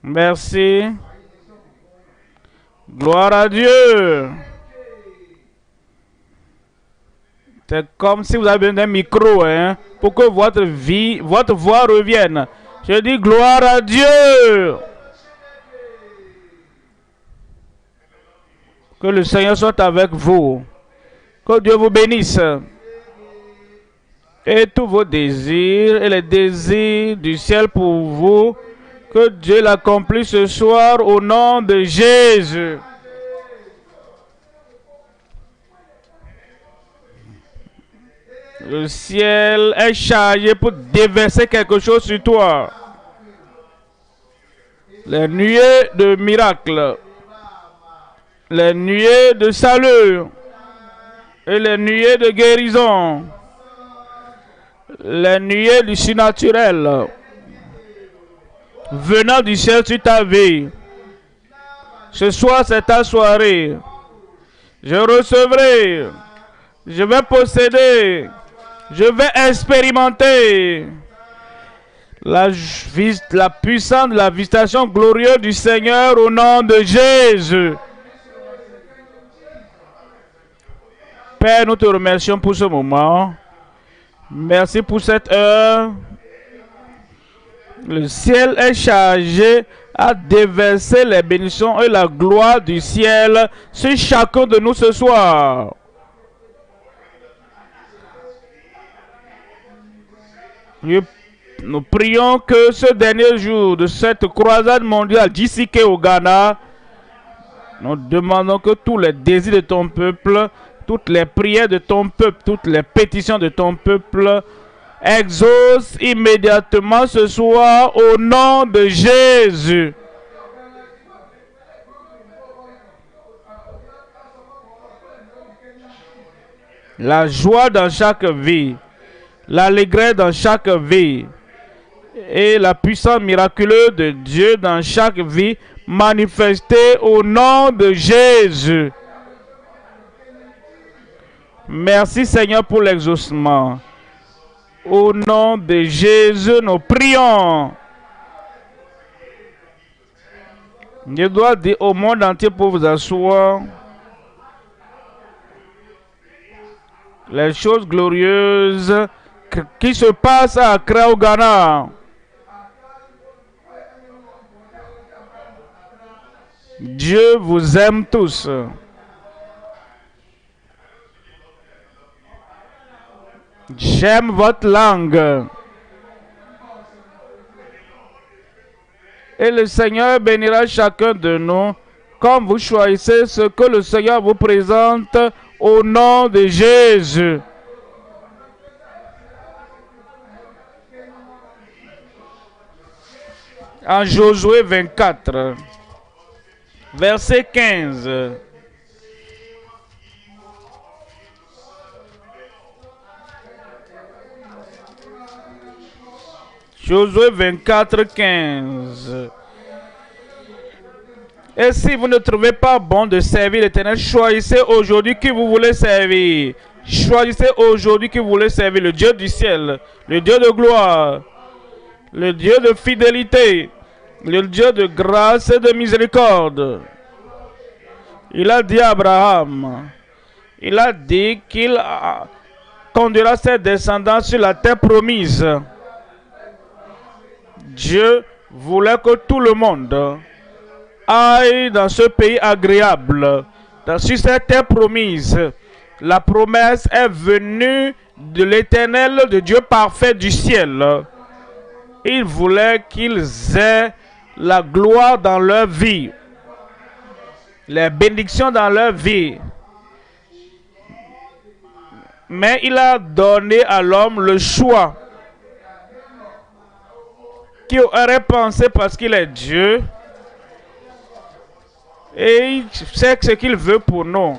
Merci. Gloire à Dieu. C'est comme si vous avez besoin d'un micro, hein, pour que votre voix revienne. Je dis gloire à Dieu. Que le Seigneur soit avec vous. Que Dieu vous bénisse. Et tous vos désirs et les désirs du ciel pour vous, que Dieu l'accomplisse ce soir au nom de Jésus. Le ciel est chargé pour déverser quelque chose sur toi. Les nuées de miracles, les nuées de salut et les nuées de guérison, les nuées du surnaturel venant du ciel sur ta vie. Ce soir, c'est ta soirée. Je recevrai, je vais posséder, je vais expérimenter la puissance de la visitation glorieuse du Seigneur au nom de Jésus. Père, nous te remercions pour ce moment. Merci pour cette heure. Le ciel est chargé à déverser les bénédictions et la gloire du ciel sur chacun de nous ce soir. Nous prions que ce dernier jour de cette croisade mondiale d'ici au Ghana, nous demandons que tous les désirs de ton peuple, toutes les prières de ton peuple, toutes les pétitions de ton peuple exaucent immédiatement ce soir au nom de Jésus. La joie dans chaque vie, l'allégresse dans chaque vie et la puissance miraculeuse de Dieu dans chaque vie manifestée au nom de Jésus. Merci Seigneur pour l'exaucement. Au nom de Jésus, nous prions. Je dois dire au monde entier pour vous asseoir. Les choses glorieuses qui se passent à Accra au Ghana. Dieu vous aime tous. J'aime votre langue. Et le Seigneur bénira chacun de nous comme vous choisissez ce que le Seigneur vous présente au nom de Jésus. En Josué 24, verset 15. Josué 24, 15. Et si vous ne trouvez pas bon de servir l'Éternel, choisissez aujourd'hui qui vous voulez servir. Choisissez aujourd'hui qui vous voulez servir le Dieu du ciel, le Dieu de gloire, le Dieu de fidélité, le Dieu de grâce et de miséricorde. Il a dit à Abraham, il a dit qu'il conduira ses descendants sur la terre promise. Dieu voulait que tout le monde aille dans ce pays agréable, sur cette terre promise. La promesse est venue de l'Éternel, de Dieu parfait du ciel. Il voulait qu'ils aient la gloire dans leur vie, les bénédictions dans leur vie. Mais il a donné à l'homme le choix. Qui aurait pensé parce qu'il est Dieu et il sait ce qu'il veut pour nous.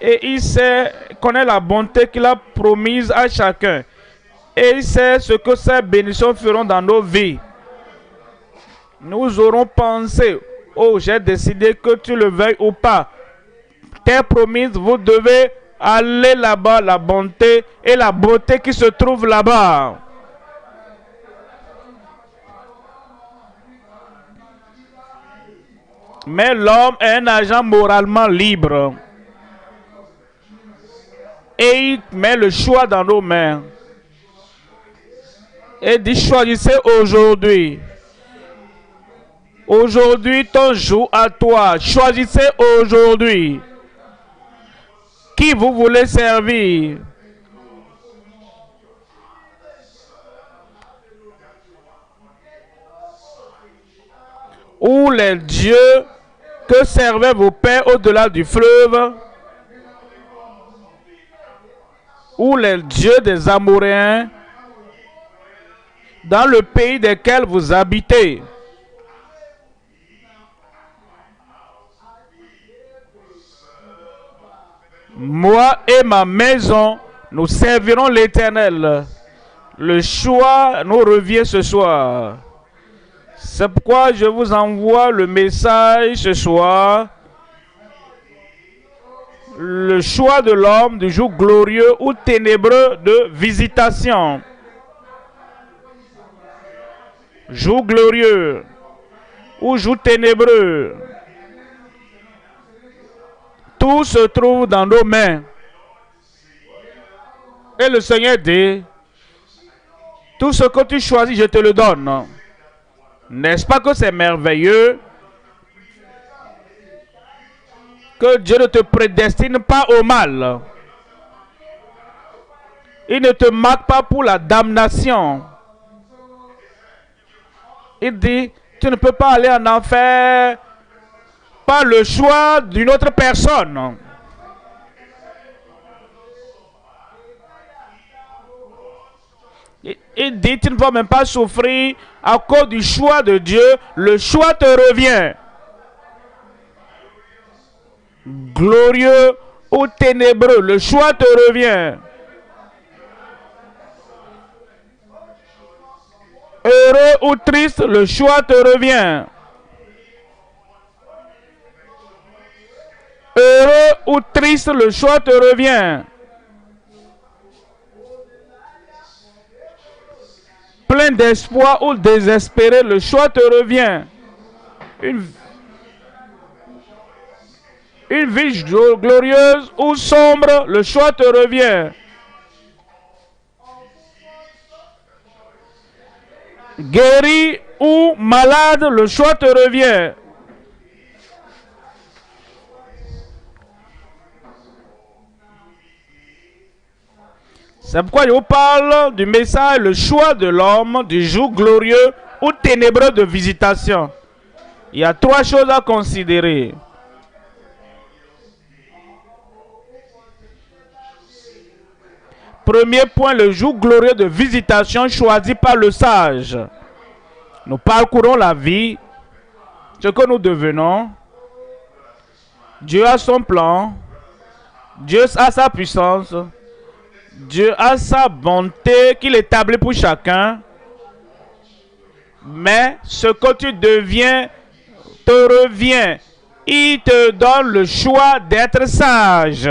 Et il sait, connaît la bonté qu'il a promise à chacun. Et il sait ce que ces bénédictions feront dans nos vies. Nous aurons pensé, oh j'ai décidé que tu le veuilles ou pas. Terre promise, vous devez aller là-bas, la bonté et la beauté qui se trouve là-bas. Mais l'homme est un agent moralement libre. Et il met le choix dans nos mains. Et dit, choisissez aujourd'hui. Aujourd'hui, ton jour à toi. Choisissez aujourd'hui. Qui vous voulez servir? Ou les dieux que servaient vos pères au-delà du fleuve? Ou les dieux des Amoréens dans le pays desquels vous habitez? Moi et ma maison, nous servirons l'Éternel. Le choix nous revient ce soir. C'est pourquoi je vous envoie le message ce soir. Le choix de l'homme du jour glorieux ou ténébreux de visitation. Jour glorieux ou jour ténébreux. Tout se trouve dans nos mains. Et le Seigneur dit, tout ce que tu choisis, je te le donne. N'est-ce pas que c'est merveilleux? Que Dieu ne te prédestine pas au mal. Il ne te marque pas pour la damnation. Il dit, tu ne peux pas aller en enfer par le choix d'une autre personne. Il dit, tu ne vas même pas souffrir à cause du choix de Dieu. Le choix te revient. Glorieux ou ténébreux, le choix te revient. Heureux ou triste, le choix te revient. Heureux ou triste, le choix te revient. Plein d'espoir ou désespéré, le choix te revient. Une vie glorieuse ou sombre, le choix te revient. Guéri ou malade, le choix te revient. C'est pourquoi je vous parle du message, le choix de l'homme, du jour glorieux ou ténébreux de visitation. Il y a trois choses à considérer. Premier point, le jour glorieux de visitation choisi par le sage. Nous parcourons la vie, ce que nous devenons. Dieu a son plan. Dieu a sa puissance. Dieu a sa bonté qu'il établit pour chacun. Mais ce que tu deviens te revient. Il te donne le choix d'être sage.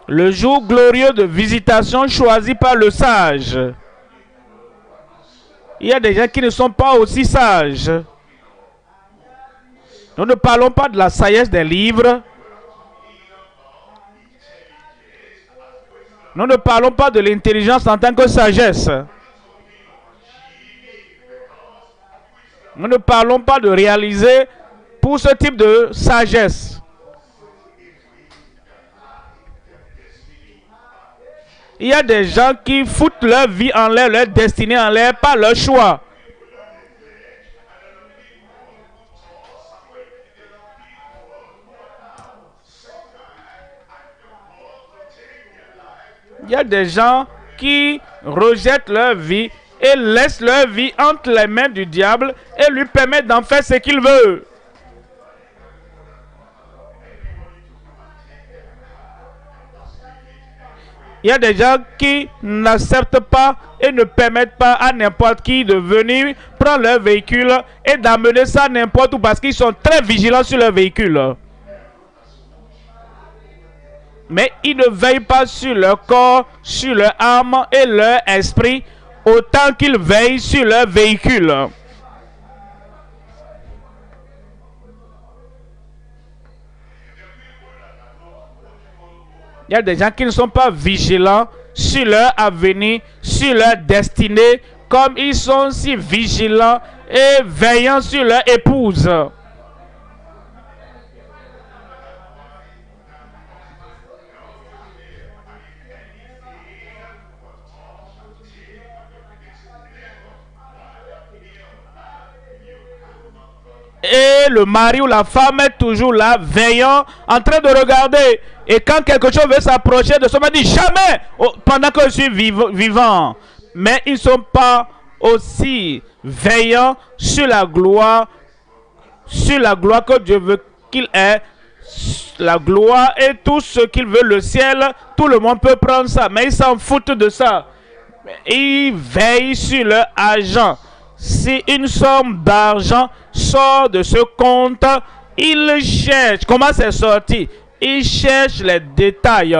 Le jour glorieux de visitation choisi par le sage. Il y a des gens qui ne sont pas aussi sages. Nous ne parlons pas de la sagesse des livres. Nous ne parlons pas de l'intelligence en tant que sagesse. Nous ne parlons pas de réaliser pour ce type de sagesse. Il y a des gens qui foutent leur vie en l'air, leur destinée en l'air par leur choix. Il y a des gens qui rejettent leur vie et laissent leur vie entre les mains du diable et lui permettent d'en faire ce qu'il veut. Il y a des gens qui n'acceptent pas et ne permettent pas à n'importe qui de venir prendre leur véhicule et d'amener ça n'importe où parce qu'ils sont très vigilants sur leur véhicule. Mais ils ne veillent pas sur leur corps, sur leur âme et leur esprit autant qu'ils veillent sur leur véhicule. Il y a des gens qui ne sont pas vigilants sur leur avenir, sur leur destinée, comme ils sont si vigilants et veillants sur leur épouse. Et le mari ou la femme est toujours là, veillant, en train de regarder. Et quand quelque chose veut s'approcher de soi, il dit jamais pendant que je suis vivant. Mais ils ne sont pas aussi veillants sur la gloire que Dieu veut qu'il ait. La gloire et tout ce qu'il veut, le ciel, tout le monde peut prendre ça. Mais ils s'en foutent de ça. Ils veillent sur leur argent. Si une somme d'argent sort de ce compte, ils cherchent. Comment c'est sorti? Ils cherchent les détails.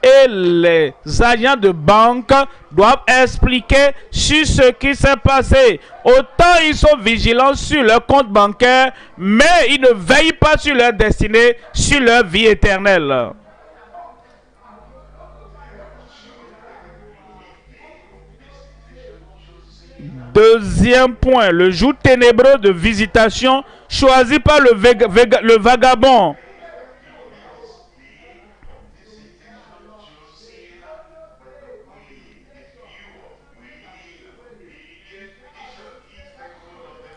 Et les agents de banque doivent expliquer sur ce qui s'est passé. Autant ils sont vigilants sur leur compte bancaire, mais ils ne veillent pas sur leur destinée, sur leur vie éternelle. Deuxième point, le jour ténébreux de visitation choisi par le vagabond.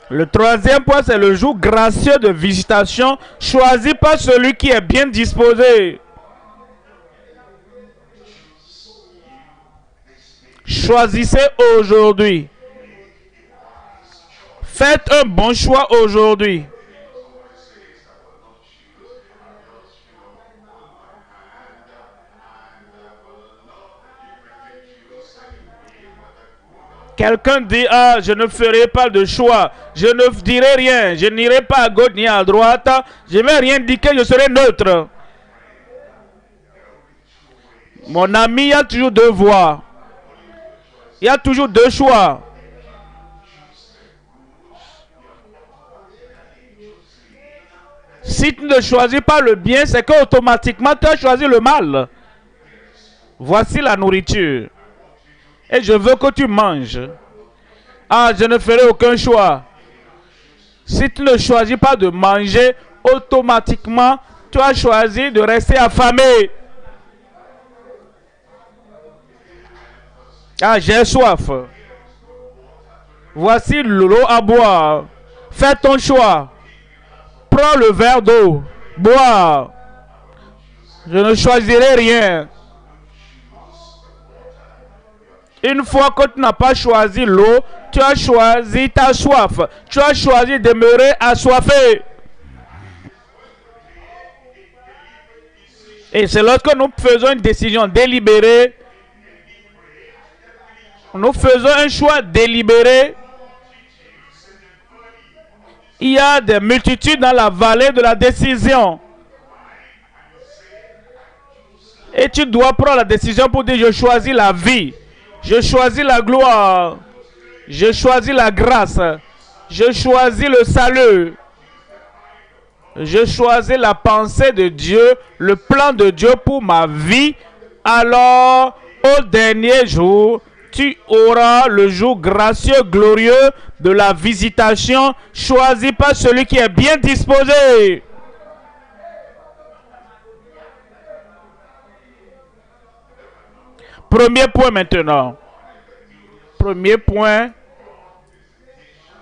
Le troisième point, c'est le jour gracieux de visitation choisi par celui qui est bien disposé. Choisissez aujourd'hui. Faites un bon choix aujourd'hui. Quelqu'un dit, ah, je ne ferai pas de choix, je ne dirai rien, je n'irai pas à gauche ni à droite, je ne vais rien indiquer, je serai neutre. Mon ami, il y a toujours deux voies. Il y a toujours deux choix. Si tu ne choisis pas le bien, c'est qu'automatiquement tu as choisi le mal. Voici la nourriture. Et je veux que tu manges. Ah, je ne ferai aucun choix. Si tu ne choisis pas de manger, automatiquement tu as choisi de rester affamé. Ah, j'ai soif. Voici l'eau à boire. Fais ton choix. Prends le verre d'eau. Bois. Je ne choisirai rien. Une fois que tu n'as pas choisi l'eau, tu as choisi ta soif. Tu as choisi de demeurer assoiffé. Et c'est lorsque nous faisons une décision délibérée, nous faisons un choix délibéré. Il y a des multitudes dans la vallée de la décision. Et tu dois prendre la décision pour dire, je choisis la vie. Je choisis la gloire. Je choisis la grâce. Je choisis le salut. Je choisis la pensée de Dieu, le plan de Dieu pour ma vie. Alors, au dernier jour, tu auras le jour gracieux, glorieux de la visitation, choisi par celui qui est bien disposé. Premier point maintenant. Premier point.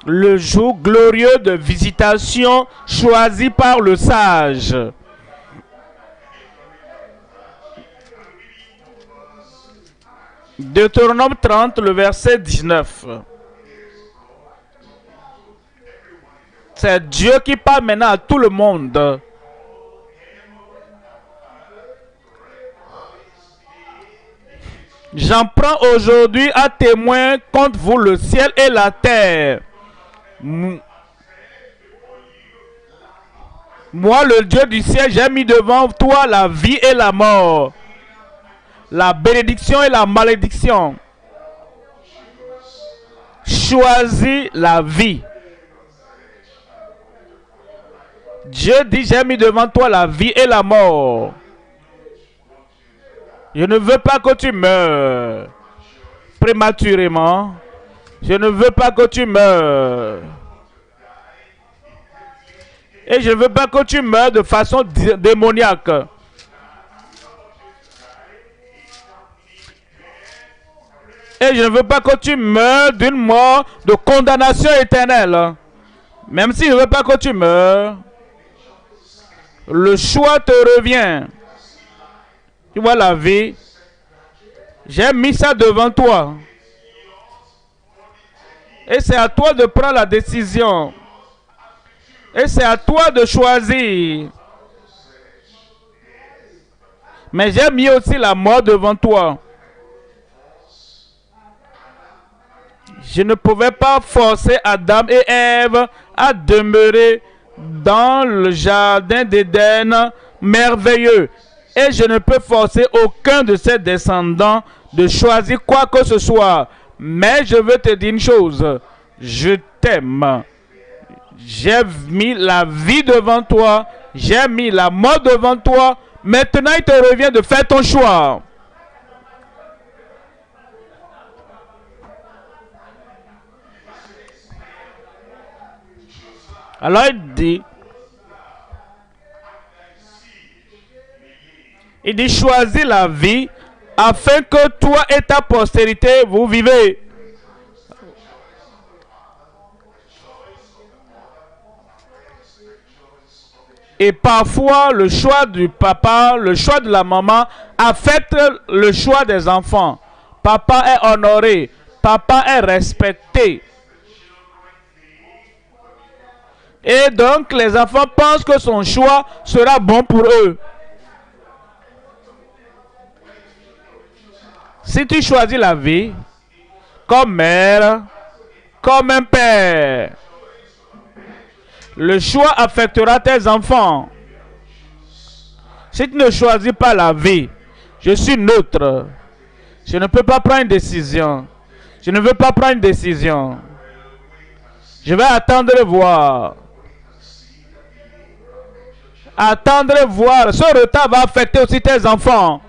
Le jour glorieux de visitation choisi par le sage. Deutéronome 30, le verset 19. C'est Dieu qui parle maintenant à tout le monde. J'en prends aujourd'hui à témoin contre vous le ciel et la terre. Moi, le Dieu du ciel, j'ai mis devant toi la vie et la mort, la bénédiction et la malédiction. choisi la vie. Dieu dit, j'ai mis devant toi la vie et la mort. Je ne veux pas que tu meurs prématurément. Je ne veux pas que tu meurs. Et je ne veux pas que tu meurs de façon démoniaque. Et je ne veux pas que tu meurs d'une mort de condamnation éternelle. Même si je ne veux pas que tu meurs, le choix te revient. Tu vois la vie. J'ai mis ça devant toi. Et c'est à toi de prendre la décision. Et c'est à toi de choisir. Mais j'ai mis aussi la mort devant toi. Je ne pouvais pas forcer Adam et Ève à demeurer dans le jardin d'Éden merveilleux. Et je ne peux forcer aucun de ses descendants de choisir quoi que ce soit. Mais je veux te dire une chose. Je t'aime. J'ai mis la vie devant toi. J'ai mis la mort devant toi. Maintenant, il te revient de faire ton choix. Alors il dit, choisis la vie afin que toi et ta postérité vous vivez. Et parfois, le choix du papa, le choix de la maman affecte le choix des enfants. Papa est honoré, papa est respecté. Et donc, les enfants pensent que son choix sera bon pour eux. Si tu choisis la vie, comme mère, comme un père, le choix affectera tes enfants. Si tu ne choisis pas la vie, je suis neutre. Je ne peux pas prendre une décision. Je ne veux pas prendre une décision. Je vais attendre et voir. Attendre et voir. Ce retard va affecter aussi tes enfants.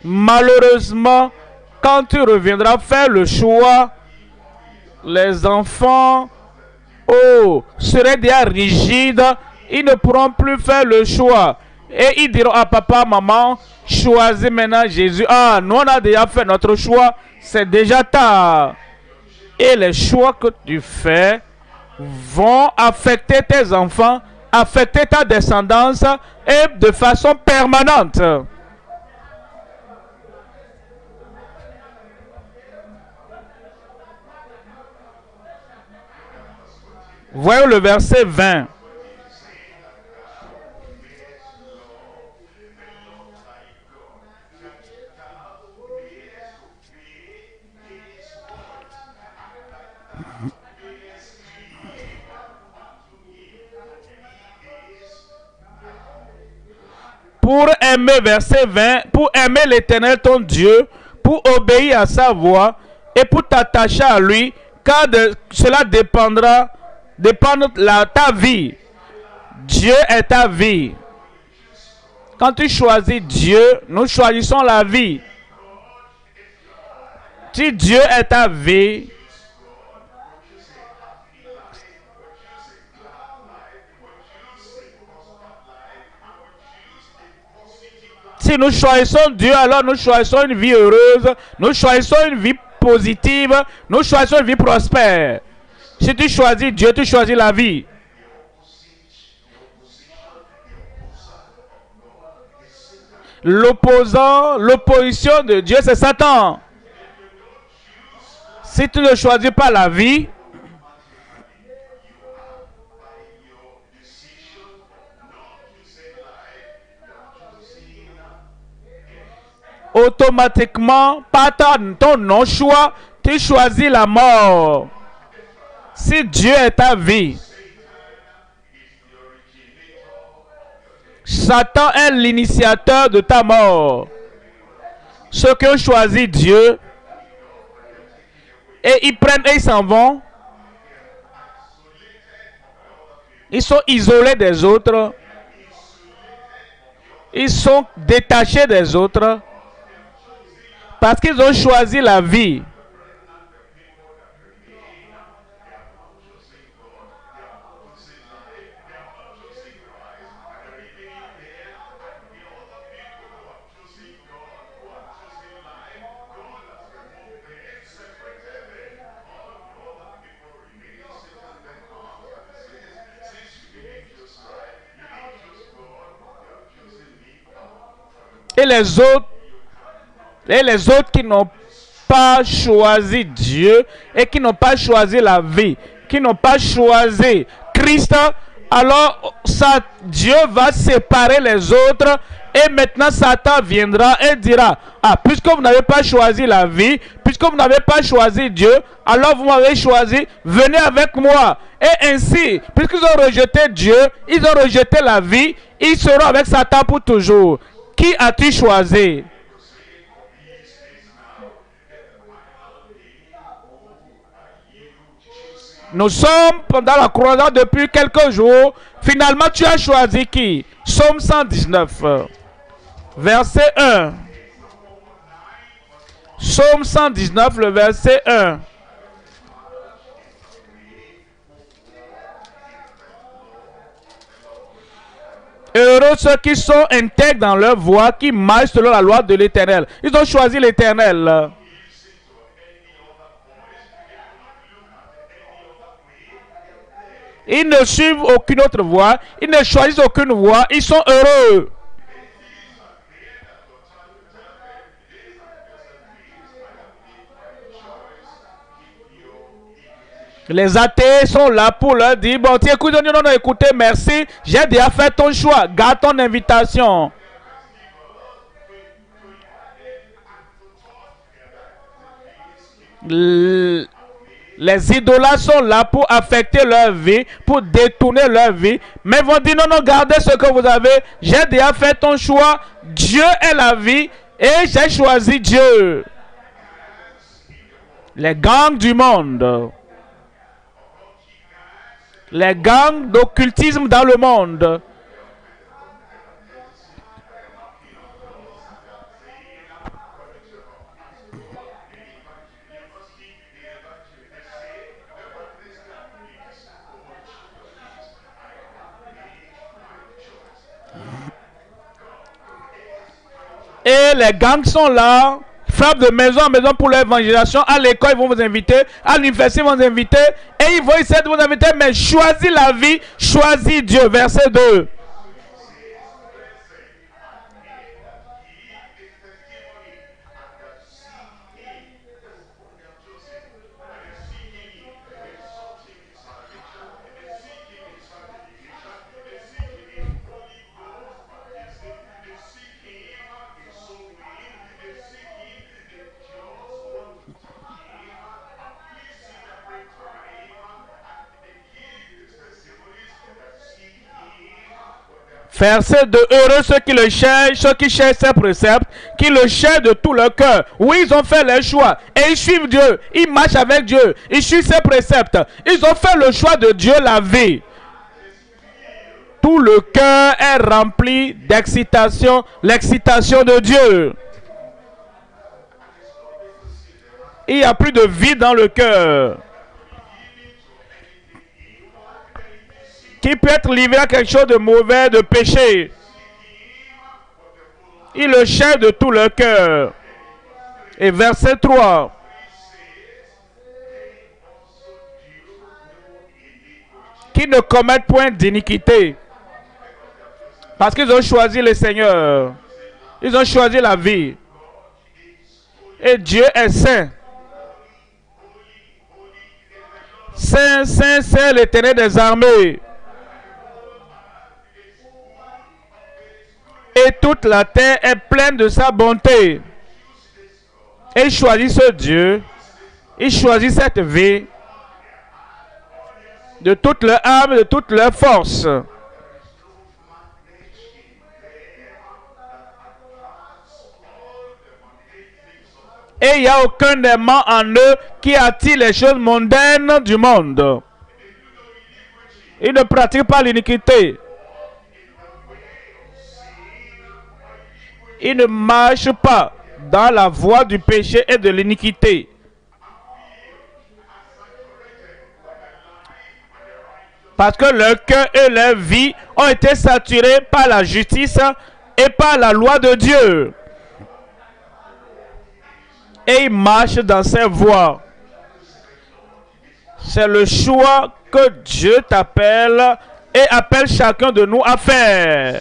Malheureusement, quand tu reviendras faire le choix, les enfants seraient déjà rigides. Ils ne pourront plus faire le choix. Et ils diront à papa, maman, choisis maintenant Jésus. Ah, nous on a déjà fait notre choix. C'est déjà tard. Et les choix que tu fais vont affecter tes enfants, affecter ta descendance et de façon permanente. Voyons le verset 20. Pour aimer, verset 20, pour aimer l'Éternel ton Dieu, pour obéir à sa voix et pour t'attacher à lui, car de cela dépendra ta vie. Dieu est ta vie. Quand tu choisis Dieu, nous choisissons la vie. Si Dieu est ta vie, si nous choisissons Dieu, alors nous choisissons une vie heureuse, nous choisissons une vie positive, nous choisissons une vie prospère. Si tu choisis Dieu, tu choisis la vie. L'opposition de Dieu, c'est Satan. Si tu ne choisis pas la vie, automatiquement, par ton non-choix, tu choisis la mort. Si Dieu est ta vie, Satan est l'initiateur de ta mort. Ceux qui ont choisi Dieu, et ils prennent et ils s'en vont. Ils sont isolés des autres. Ils sont détachés des autres. Parce qu'ils ont choisi la vie. Et les autres qui n'ont pas choisi Dieu et qui n'ont pas choisi la vie, qui n'ont pas choisi Christ, alors Dieu va séparer les autres et maintenant Satan viendra et dira, ah, puisque vous n'avez pas choisi la vie, puisque vous n'avez pas choisi Dieu, alors vous m'avez choisi, venez avec moi. Et ainsi, puisqu'ils ont rejeté Dieu, ils ont rejeté la vie, ils seront avec Satan pour toujours. Qui as-tu choisi? Nous sommes pendant la croisade depuis quelques jours. Finalement, tu as choisi qui? Psaume 119, verset 1. Psaume 119, le verset 1. Heureux ceux qui sont intègres dans leur voie, qui marchent selon la loi de l'Éternel. Ils ont choisi l'Éternel. Ils ne suivent aucune autre voie. Ils ne choisissent aucune voie. Ils sont heureux. Les athées sont là pour leur dire, bon, tiens, écoute, non, écoutez, merci, j'ai déjà fait ton choix, garde ton invitation. Les idolâtres sont là pour affecter leur vie, pour détourner leur vie, mais ils vont dire, non, gardez ce que vous avez, j'ai déjà fait ton choix, Dieu est la vie, et j'ai choisi Dieu. Les gangs du monde. Les gangs d'occultisme dans le monde. Et les gangs sont là, frappent de maison en maison pour l'évangélisation. À l'école, ils vont vous inviter. À l'université, ils vont vous inviter. Et ils vont essayer de vous inviter. Mais choisis la vie, choisis Dieu. Verset 2. Verset 2, heureux ceux qui le cherchent, ceux qui cherchent ses préceptes, qui le cherchent de tout leur cœur. Oui, ils ont fait leur choix et ils suivent Dieu, ils marchent avec Dieu, ils suivent ses préceptes. Ils ont fait le choix de Dieu, la vie. Tout le cœur est rempli d'excitation, l'excitation de Dieu. Il n'y a plus de vide dans le cœur. Qui peut être livré à quelque chose de mauvais, de péché. Ils le cherchent de tout leur cœur. Et verset 3. Qui ne commettent point d'iniquité. Parce qu'ils ont choisi le Seigneur. Ils ont choisi la vie. Et Dieu est saint. Saint, saint, saint, l'Éternel des armées. Et toute la terre est pleine de sa bonté. Et ils choisissent ce Dieu. Ils choisissent cette vie. De toute leur âme, de toute leur force. Et il n'y a aucun aimant en eux qui attire les choses mondaines du monde. Ils ne pratiquent pas l'iniquité. Ils ne marchent pas dans la voie du péché et de l'iniquité. Parce que leur cœur et leur vie ont été saturés par la justice et par la loi de Dieu. Et ils marchent dans ces voies. C'est le choix que Dieu t'appelle et appelle chacun de nous à faire.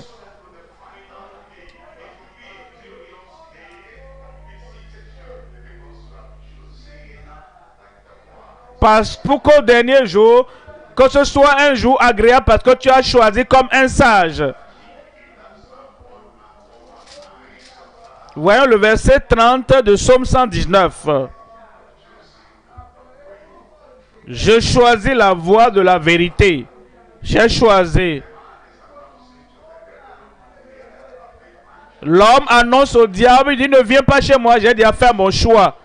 Parce pour qu'au dernier jour, que ce soit un jour agréable parce que tu as choisi comme un sage. Voyons le verset 30 de Psaume 119. Je choisis la voie de la vérité. J'ai choisi. L'homme annonce au diable, il dit ne viens pas chez moi, j'ai déjà fait mon choix.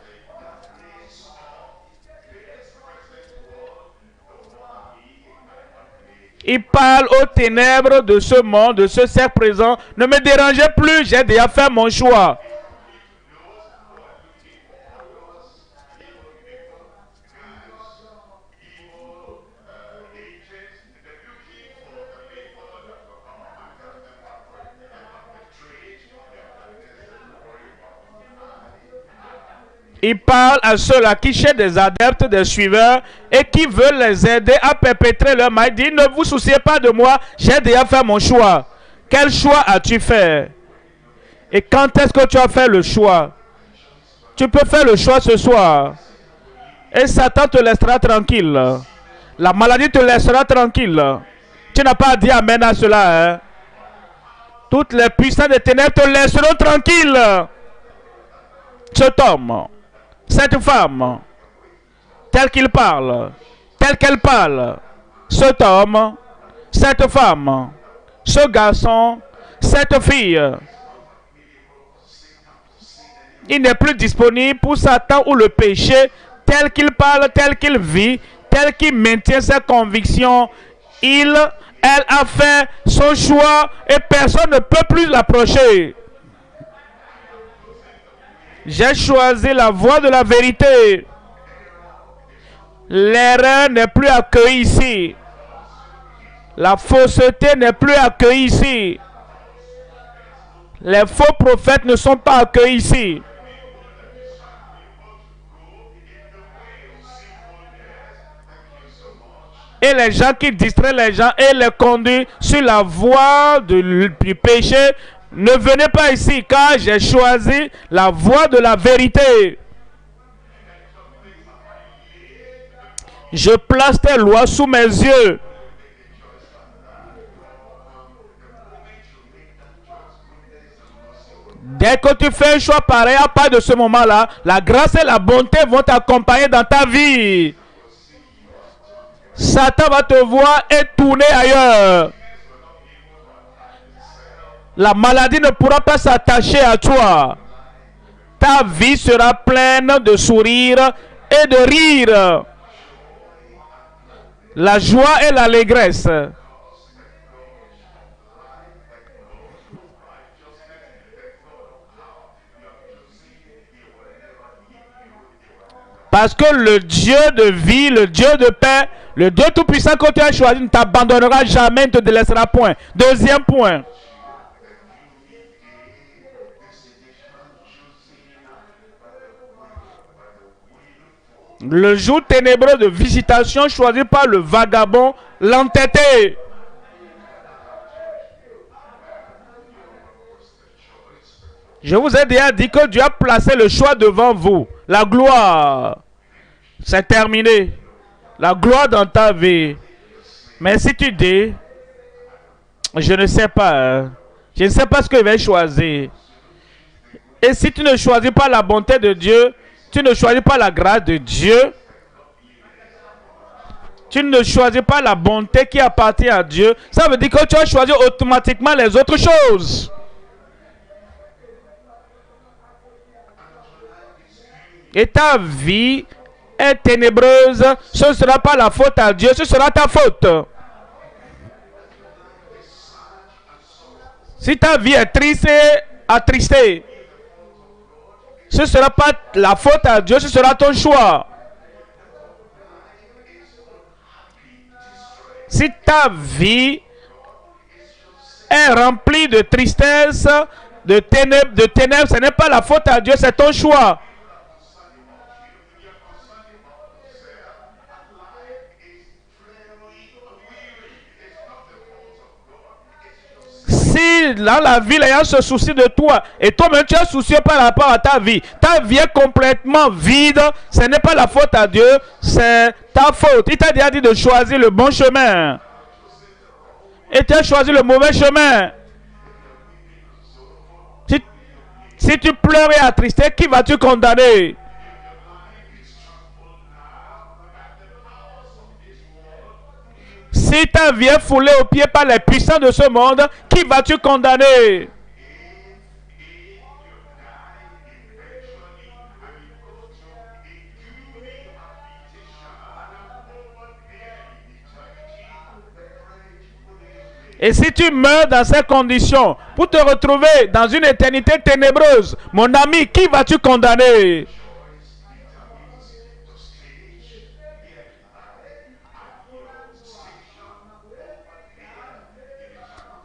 Il parle aux ténèbres de ce monde, de ce cercle présent. Ne me dérangez plus, j'ai déjà fait mon choix. Il parle à ceux-là qui cherchent des adeptes, des suiveurs et qui veulent les aider à perpétrer leur mal. Il dit, ne vous souciez pas de moi, j'ai déjà fait mon choix. Quel choix as-tu fait? Et quand est-ce que tu as fait le choix? Tu peux faire le choix ce soir. Et Satan te laissera tranquille. La maladie te laissera tranquille. Tu n'as pas dit amen à cela. Hein? Toutes les puissances des ténèbres te laisseront tranquille. Cet homme, cette femme, tel qu'il parle, tel qu'elle parle, cet homme, cette femme, ce garçon, cette fille, il n'est plus disponible pour Satan ou le péché, tel qu'il parle, tel qu'il vit, tel qu'il maintient ses convictions. Elle a fait son choix et personne ne peut plus l'approcher. J'ai choisi la voie de la vérité. L'erreur n'est plus accueillie ici. La fausseté n'est plus accueillie ici. Les faux prophètes ne sont pas accueillis ici. Et les gens qui distraient les gens et les conduisent sur la voie du péché, ne venez pas ici car j'ai choisi la voie de la vérité. Je place tes lois sous mes yeux. Dès que tu fais un choix pareil, à part de ce moment-là, la grâce et la bonté vont t'accompagner dans ta vie. Satan va te voir et tourner ailleurs. La maladie ne pourra pas s'attacher à toi. Ta vie sera pleine de sourires et de rire. La joie et l'allégresse. Parce que le Dieu de vie, le Dieu de paix, le Dieu tout-puissant que tu as choisi ne t'abandonnera jamais, ne te délaissera point. Deuxième point. Le jour ténébreux de visitation choisi par le vagabond, l'entêté. Je vous ai déjà dit que Dieu a placé le choix devant vous. La gloire. C'est terminé. La gloire dans ta vie. Mais si tu dis, je ne sais pas. Je ne sais pas ce que je vais choisir. Et si tu ne choisis pas la bonté de Dieu, tu ne choisis pas la grâce de Dieu, tu ne choisis pas la bonté qui appartient à Dieu, ça veut dire que tu as choisi automatiquement les autres choses. et ta vie est ténébreuse, ce ne sera pas la faute à Dieu, ce sera ta faute. Si ta vie est triste et attristée, ce ne sera pas la faute à Dieu, ce sera ton choix. Si ta vie est remplie de tristesse, de ténèbres, ce n'est pas la faute à Dieu, c'est ton choix. Si dans la vie, les gens se soucient de toi et toi-même tu es soucieux par rapport à ta vie est complètement vide, ce n'est pas la faute à Dieu, c'est ta faute. Il t'a déjà dit de choisir le bon chemin et tu as choisi le mauvais chemin. Si tu pleures et attristé, qui vas-tu condamner? Si ta vie est foulée aux pieds par les puissants de ce monde, qui vas-tu condamner? Et si tu meurs dans ces conditions pour te retrouver dans une éternité ténébreuse, mon ami, qui vas-tu condamner?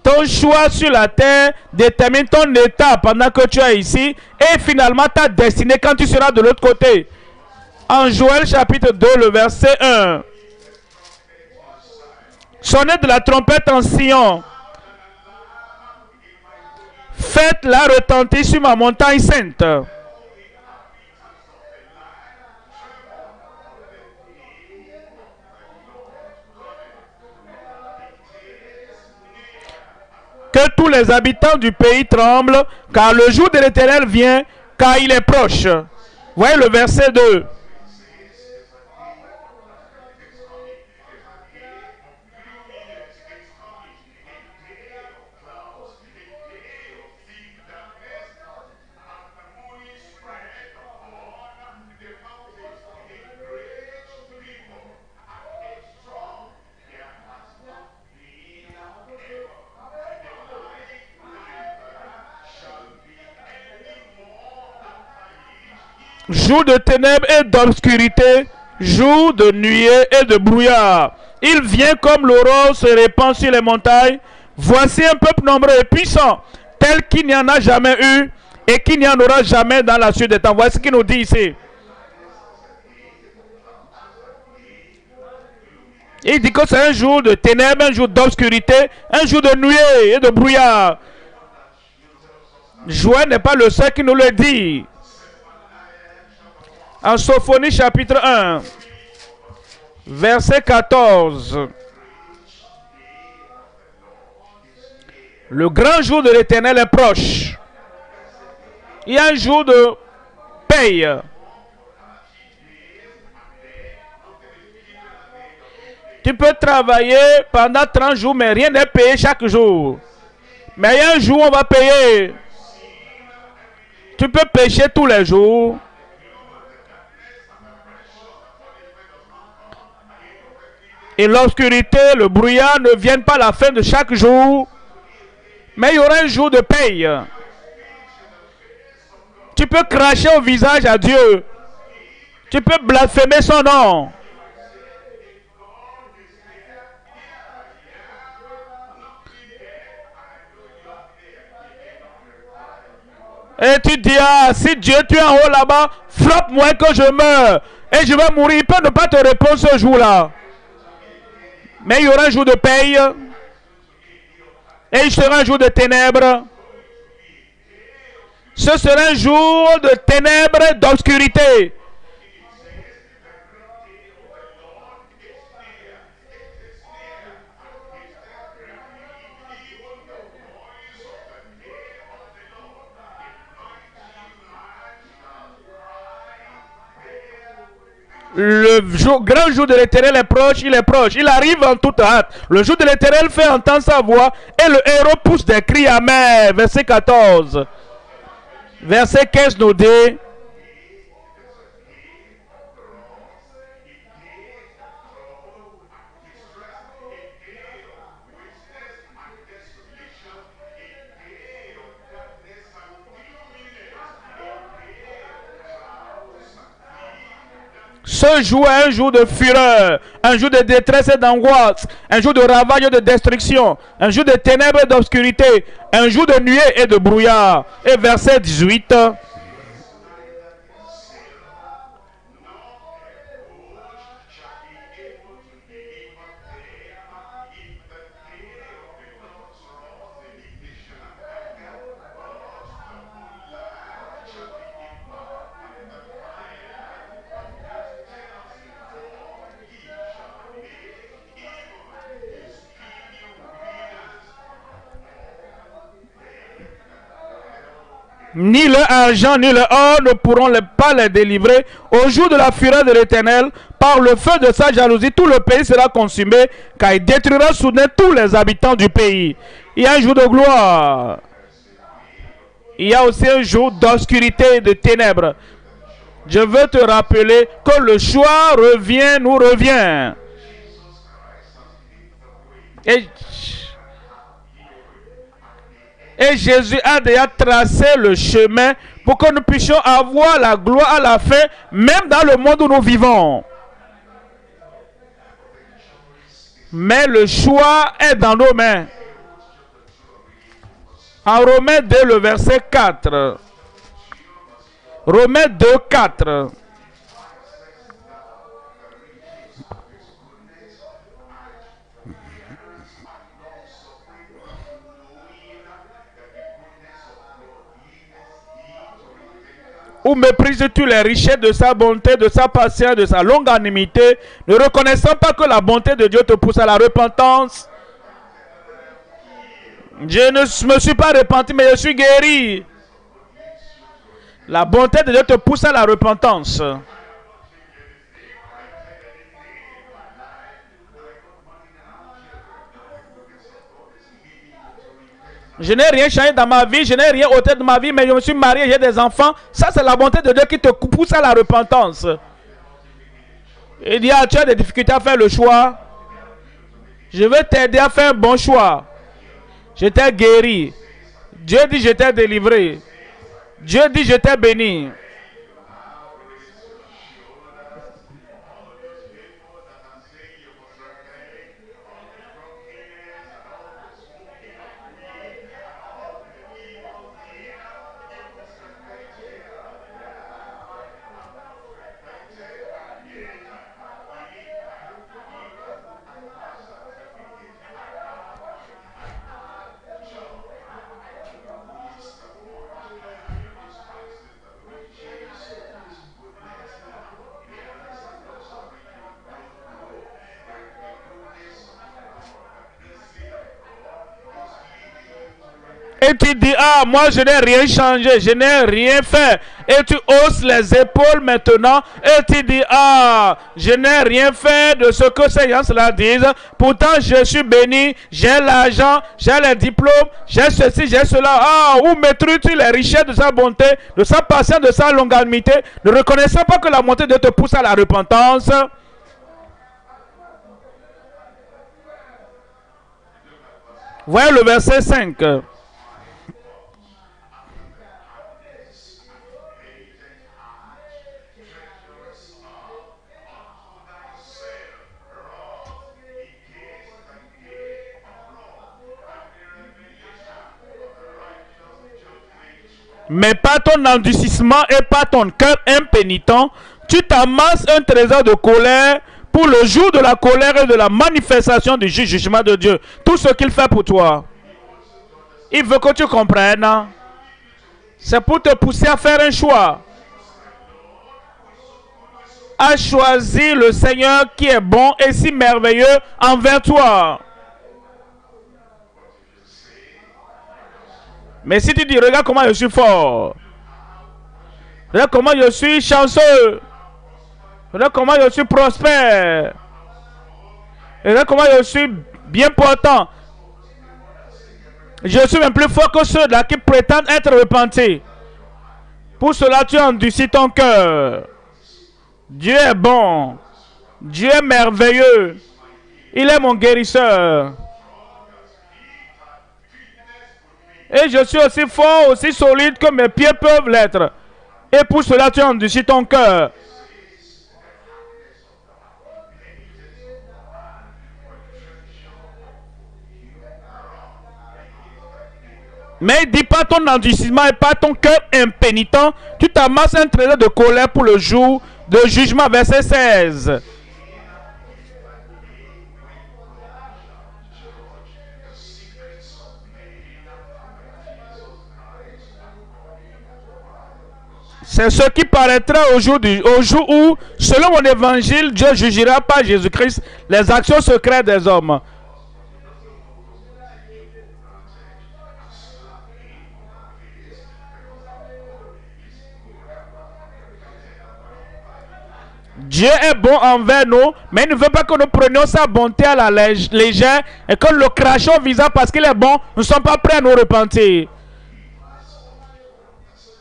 Ton choix sur la terre détermine ton état pendant que tu es ici et finalement ta destinée quand tu seras de l'autre côté. En Joël chapitre 2, le verset 1. Sonnez de la trompette en Sion. Faites-la retentir sur ma montagne sainte. Que tous les habitants du pays tremblent, car le jour de l'Éternel vient, car il est proche. Voyez le verset 2. Jour de ténèbres et d'obscurité, jour de nuée et de brouillard. Il vient comme l'aurore se répand sur les montagnes. Voici un peuple nombreux et puissant, tel qu'il n'y en a jamais eu et qu'il n'y en aura jamais dans la suite des temps. Voici ce qu'il nous dit ici. Il dit que c'est un jour de ténèbres, un jour d'obscurité, un jour de nuée et de brouillard. Joël n'est pas le seul qui nous le dit. En Sophonie chapitre 1, verset 14. Le grand jour de l'Éternel est proche. Il y a un jour de paye. Tu peux travailler pendant 30 jours, mais rien n'est payé chaque jour. Mais il y a un jour où on va payer. Tu peux pécher tous les jours. Et l'obscurité, le brouillard ne viennent pas à la fin de chaque jour. Mais il y aura un jour de paye. Tu peux cracher au visage à Dieu. Tu peux blasphémer son nom. Et tu dis, ah, si Dieu tu es en haut là-bas, frappe-moi que je meurs. Et je vais mourir. Il peut ne pas te répondre ce jour-là. Mais il y aura un jour de paye. Et il sera un jour de ténèbres. Ce sera un jour de ténèbres et d'obscurité. Grand jour de l'Éternel est proche, il est proche, il arrive en toute hâte. Le jour de l'Éternel fait entendre sa voix et le héros pousse des cris amers. Verset 14. Verset 15 nous dit, Ce jour est un jour de fureur, un jour de détresse et d'angoisse, un jour de ravage et de destruction, un jour de ténèbres et d'obscurité, un jour de nuée et de brouillard. Et verset 18. Ni le argent ni le or ne pourront pas les délivrer au jour de la fureur de l'Éternel. Par le feu de sa jalousie, tout le pays sera consumé, car il détruira soudain tous les habitants du pays. Il y a un jour de gloire. Il y a aussi un jour d'obscurité et de ténèbres. Je veux te rappeler que le choix nous revient. Et Jésus a déjà tracé le chemin pour que nous puissions avoir la gloire à la fin, même dans le monde où nous vivons. Mais le choix est dans nos mains. En Romains 2, le verset 4. Romains 2, 4. Ou méprises-tu les richesses de sa bonté, de sa patience, de sa longanimité, ne reconnaissant pas que la bonté de Dieu te pousse à la repentance? Je ne me suis pas repenti, mais je suis guéri. La bonté de Dieu te pousse à la repentance. Je n'ai rien changé dans ma vie, je n'ai rien ôté de ma vie, mais je me suis marié, j'ai des enfants. Ça, c'est la bonté de Dieu qui te pousse à la repentance. Il dit, tu as des difficultés à faire le choix. Je vais t'aider à faire un bon choix. Je t'ai guéri. Dieu dit, je t'ai délivré. Dieu dit, je t'ai béni. Et tu dis, ah, moi je n'ai rien changé, je n'ai rien fait. Et tu hausses les épaules maintenant. Et tu dis, ah, je n'ai rien fait de ce que ces gens-là disent. Pourtant, je suis béni, j'ai l'argent, j'ai les diplômes, j'ai ceci, j'ai cela. Ah, où maîtrises-tu les richesses de sa bonté, de sa patience, de sa longanimité, ne reconnaissant pas que la bonté de Dieu te pousse à la repentance? Voyez le verset 5. Mais par ton endurcissement et par ton cœur impénitent, tu t'amasses un trésor de colère pour le jour de la colère et de la manifestation du jugement de Dieu. Tout ce qu'il fait pour toi, il veut que tu comprennes. C'est pour te pousser à faire un choix. À choisir le Seigneur qui est bon et si merveilleux envers toi. Mais si tu dis, regarde comment je suis fort. Regarde comment je suis chanceux. Regarde comment je suis prospère. Regarde comment je suis bien portant. Je suis même plus fort que ceux-là qui prétendent être repentis. Pour cela, tu endurcis ton cœur. Dieu est bon. Dieu est merveilleux. Il est mon guérisseur. Et je suis aussi fort, aussi solide que mes pieds peuvent l'être. Et pour cela, tu endurcis ton cœur. Mais il dit pas ton endurcissement et pas ton cœur impénitent. Tu t'amasses un trésor de colère pour le jour de jugement. Verset 16. C'est ce qui paraîtra au jour où, selon mon évangile, Dieu jugera par Jésus-Christ les actions secrètes des hommes. Dieu est bon envers nous, mais il ne veut pas que nous prenions sa bonté à la légère et que nous le crachons visant parce qu'il est bon, nous ne sommes pas prêts à nous repentir.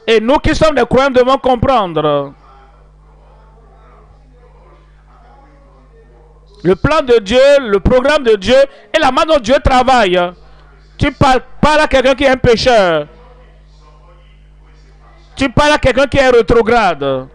Et nous qui sommes des croyants devons comprendre. Le plan de Dieu, le programme de Dieu et la manière dont Dieu travaille. Tu parles à quelqu'un qui est un pécheur. Tu parles à quelqu'un qui est rétrograde.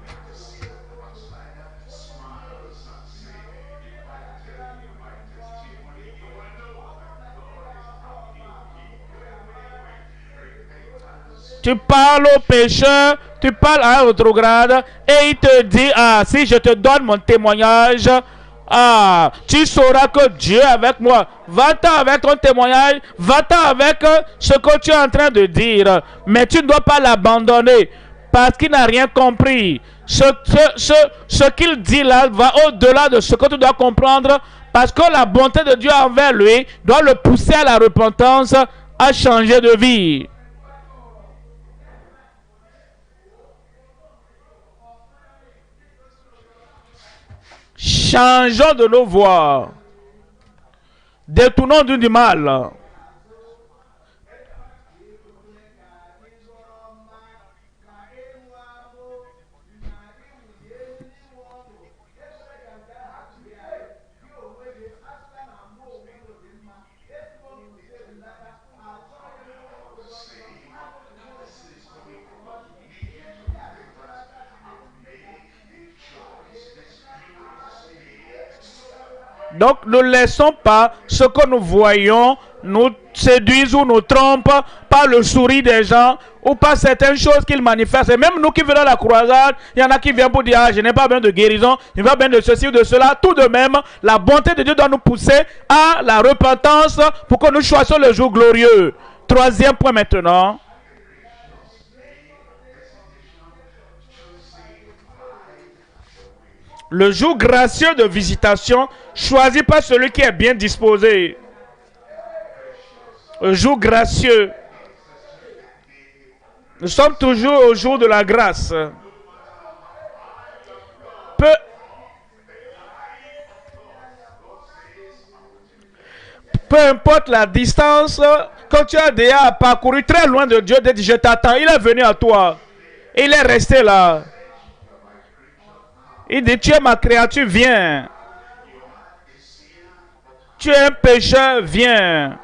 Tu parles au pécheur, tu parles à un rétrograde et il te dit, ah, si je te donne mon témoignage, ah, tu sauras que Dieu est avec moi. Va-t'en avec ton témoignage, va-t'en avec ce que tu es en train de dire. Mais tu ne dois pas l'abandonner parce qu'il n'a rien compris. Ce qu'il dit là va au-delà de ce que tu dois comprendre parce que la bonté de Dieu envers lui doit le pousser à la repentance, à changer de vie. Changeons de nos voies. Détournons-nous du mal. Donc, ne laissons pas ce que nous voyons nous séduise ou nous trompe par le sourire des gens ou par certaines choses qu'ils manifestent. Et même nous qui venons à la croisade, il y en a qui viennent pour dire, ah, je n'ai pas besoin de guérison, je n'ai pas besoin de ceci ou de cela. Tout de même, la bonté de Dieu doit nous pousser à la repentance pour que nous choisissions le jour glorieux. Troisième point maintenant. Le jour gracieux de visitation choisi par celui qui est bien disposé. Le jour gracieux. Nous sommes toujours au jour de la grâce. Peu importe la distance que tu as déjà parcouru très loin de Dieu, je t'attends. Il est venu à toi. Il est resté là. Il dit, tu es ma créature, viens. Tu es un pécheur, viens.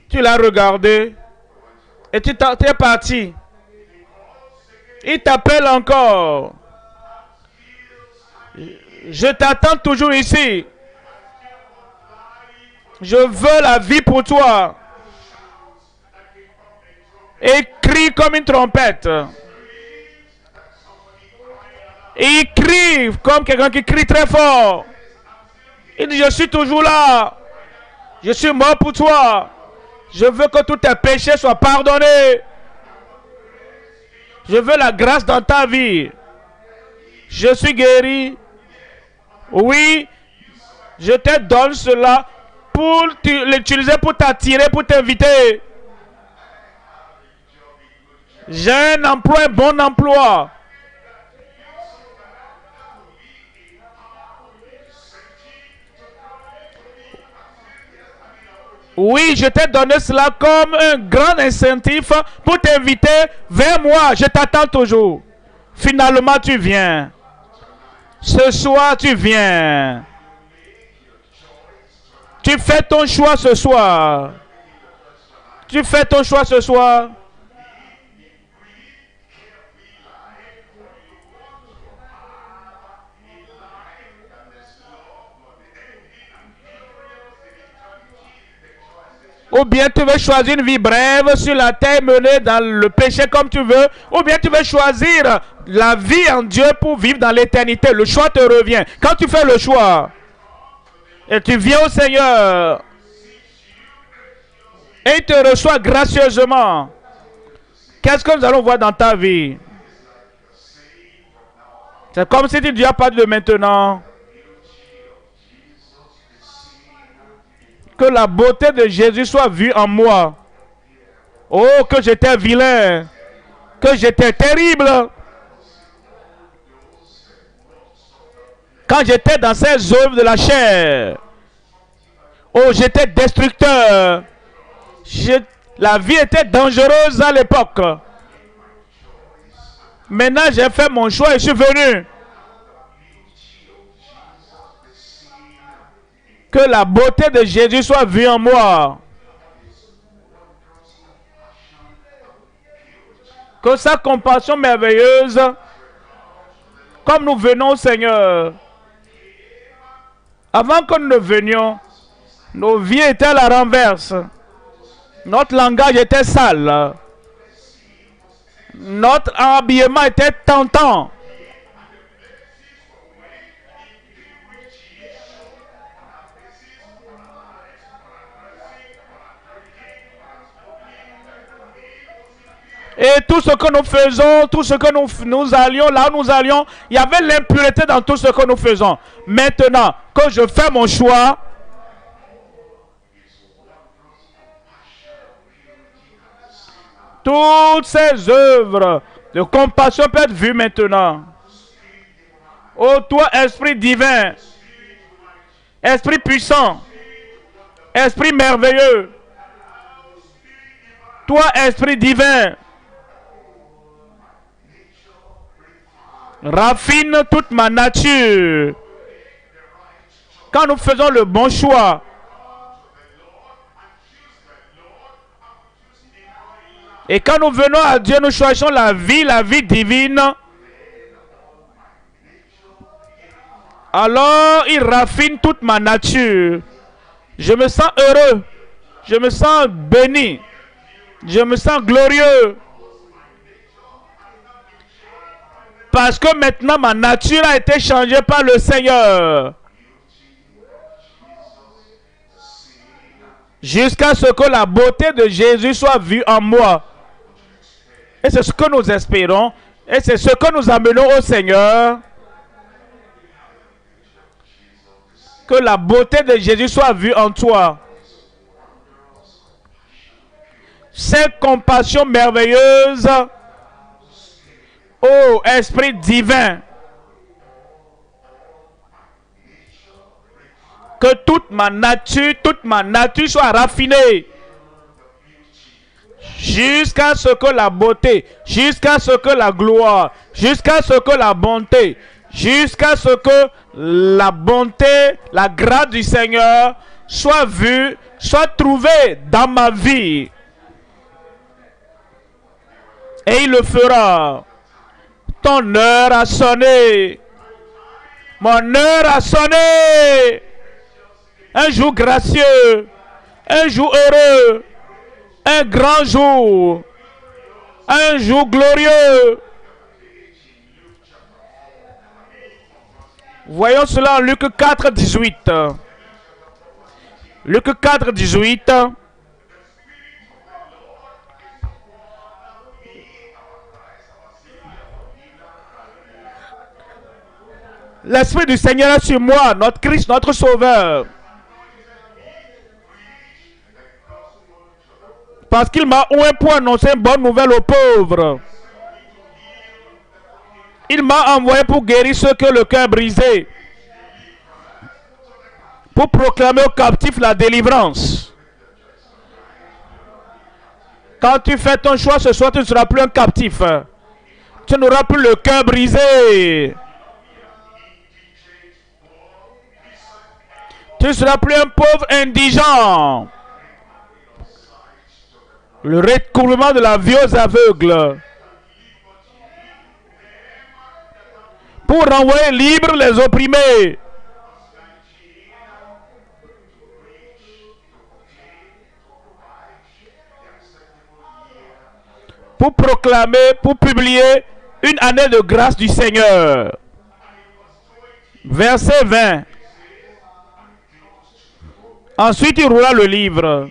Tu l'as regardé. Et tu es parti. Il t'appelle encore. Je t'attends toujours ici. Je veux la vie pour toi. Et crie comme une trompette. Et il crie comme quelqu'un qui crie très fort. Il dit, je suis toujours là. Je suis mort pour toi. Je veux que tous tes péchés soient pardonnés. Je veux la grâce dans ta vie. Je suis guéri. Oui, je te donne cela pour l'utiliser pour t'attirer, pour t'inviter. J'ai un emploi, un bon emploi. Oui, je t'ai donné cela comme un grand incentif pour t'inviter vers moi. Je t'attends toujours. Finalement, tu viens. Ce soir, tu viens. Tu fais ton choix ce soir. Tu fais ton choix ce soir. Ou bien tu veux choisir une vie brève sur la terre menée dans le péché comme tu veux. Ou bien tu veux choisir la vie en Dieu pour vivre dans l'éternité. Le choix te revient. Quand tu fais le choix et tu viens au Seigneur et il te reçoit gracieusement, qu'est-ce que nous allons voir dans ta vie? C'est comme si tu dis à partir de maintenant que la beauté de Jésus soit vue en moi. Oh, que j'étais vilain, que j'étais terrible. Quand j'étais dans ces œuvres de la chair, oh, j'étais destructeur. La vie était dangereuse à l'époque. Maintenant, j'ai fait mon choix et je suis venu. Que la beauté de Jésus soit vue en moi. Que sa compassion merveilleuse, comme nous venons au Seigneur, avant que nous ne venions, nos vies étaient à la renverse. Notre langage était sale. Notre habillement était tentant. Et tout ce que nous faisons, tout ce que nous allions, là où nous allions, il y avait l'impureté dans tout ce que nous faisons. Maintenant que je fais mon choix, toutes ces œuvres de compassion peuvent être vues maintenant. Ô toi, Esprit divin, Esprit puissant, Esprit merveilleux, toi, Esprit divin, raffine toute ma nature. Quand nous faisons le bon choix, et quand nous venons à Dieu, nous choisissons la vie divine. Alors, il raffine toute ma nature. Je me sens heureux. Je me sens béni. Je me sens glorieux. Parce que maintenant, ma nature a été changée par le Seigneur. Jusqu'à ce que la beauté de Jésus soit vue en moi. Et c'est ce que nous espérons. Et c'est ce que nous amenons au Seigneur. Que la beauté de Jésus soit vue en toi. Cette compassion merveilleuse, ô Esprit divin, que toute ma nature soit raffinée, jusqu'à ce que la beauté, jusqu'à ce que la gloire, jusqu'à ce que la bonté, jusqu'à ce que la bonté, la grâce du Seigneur soit vue, soit trouvée dans ma vie. Et il le fera. Ton heure a sonné. Mon heure a sonné. Un jour gracieux. Un jour heureux. Un grand jour. Un jour glorieux. Voyons cela en Luc 4, 18. Luc 4, 18. L'Esprit du Seigneur est sur moi, notre Christ, notre Sauveur. Parce qu'il m'a oint pour annoncer une bonne nouvelle aux pauvres. Il m'a envoyé pour guérir ceux que le cœur brisé. Pour proclamer aux captifs la délivrance. Quand tu fais ton choix ce soir, tu ne seras plus un captif. Tu n'auras plus le cœur brisé. Tu ne seras plus un pauvre indigent. Le recouvrement de la vie aux aveugles. Pour renvoyer libres les opprimés. pour proclamer, pour publier une année de grâce du Seigneur. Verset 20. Ensuite, il roula le livre.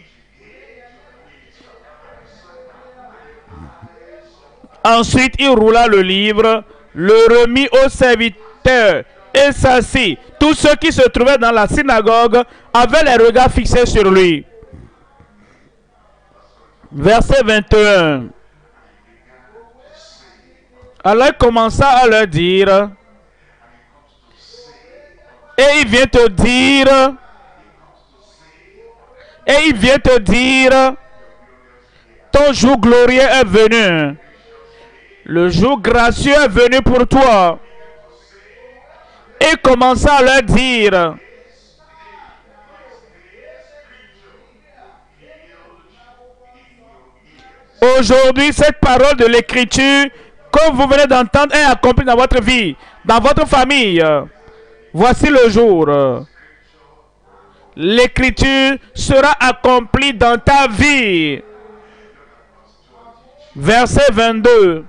Ensuite, il roula le livre, le remit au serviteur et s'assit. Tous ceux qui se trouvaient dans la synagogue avaient les regards fixés sur lui. Verset 21. Alors il commença à leur dire, et il vient te dire, ton jour glorieux est venu. Le jour gracieux est venu pour toi. Et commença à leur dire, aujourd'hui, cette parole de l'Écriture que vous venez d'entendre est accomplie dans votre vie, dans votre famille. Voici le jour. L'Écriture sera accomplie dans ta vie. Verset 22.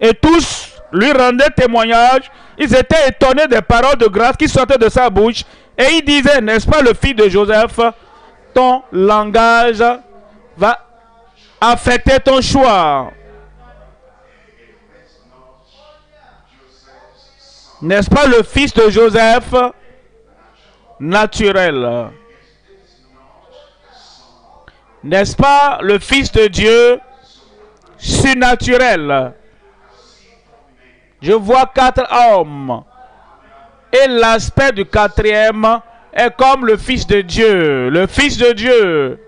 Et tous lui rendaient témoignage. Ils étaient étonnés des paroles de grâce qui sortaient de sa bouche. Et ils disaient, n'est-ce pas le fils de Joseph? Ton langage va affecter ton choix. N'est-ce pas le fils de Joseph naturel? N'est-ce pas le fils de Dieu surnaturel? Je vois 4 hommes. Et l'aspect du 4e est comme le Fils de Dieu. Le Fils de Dieu.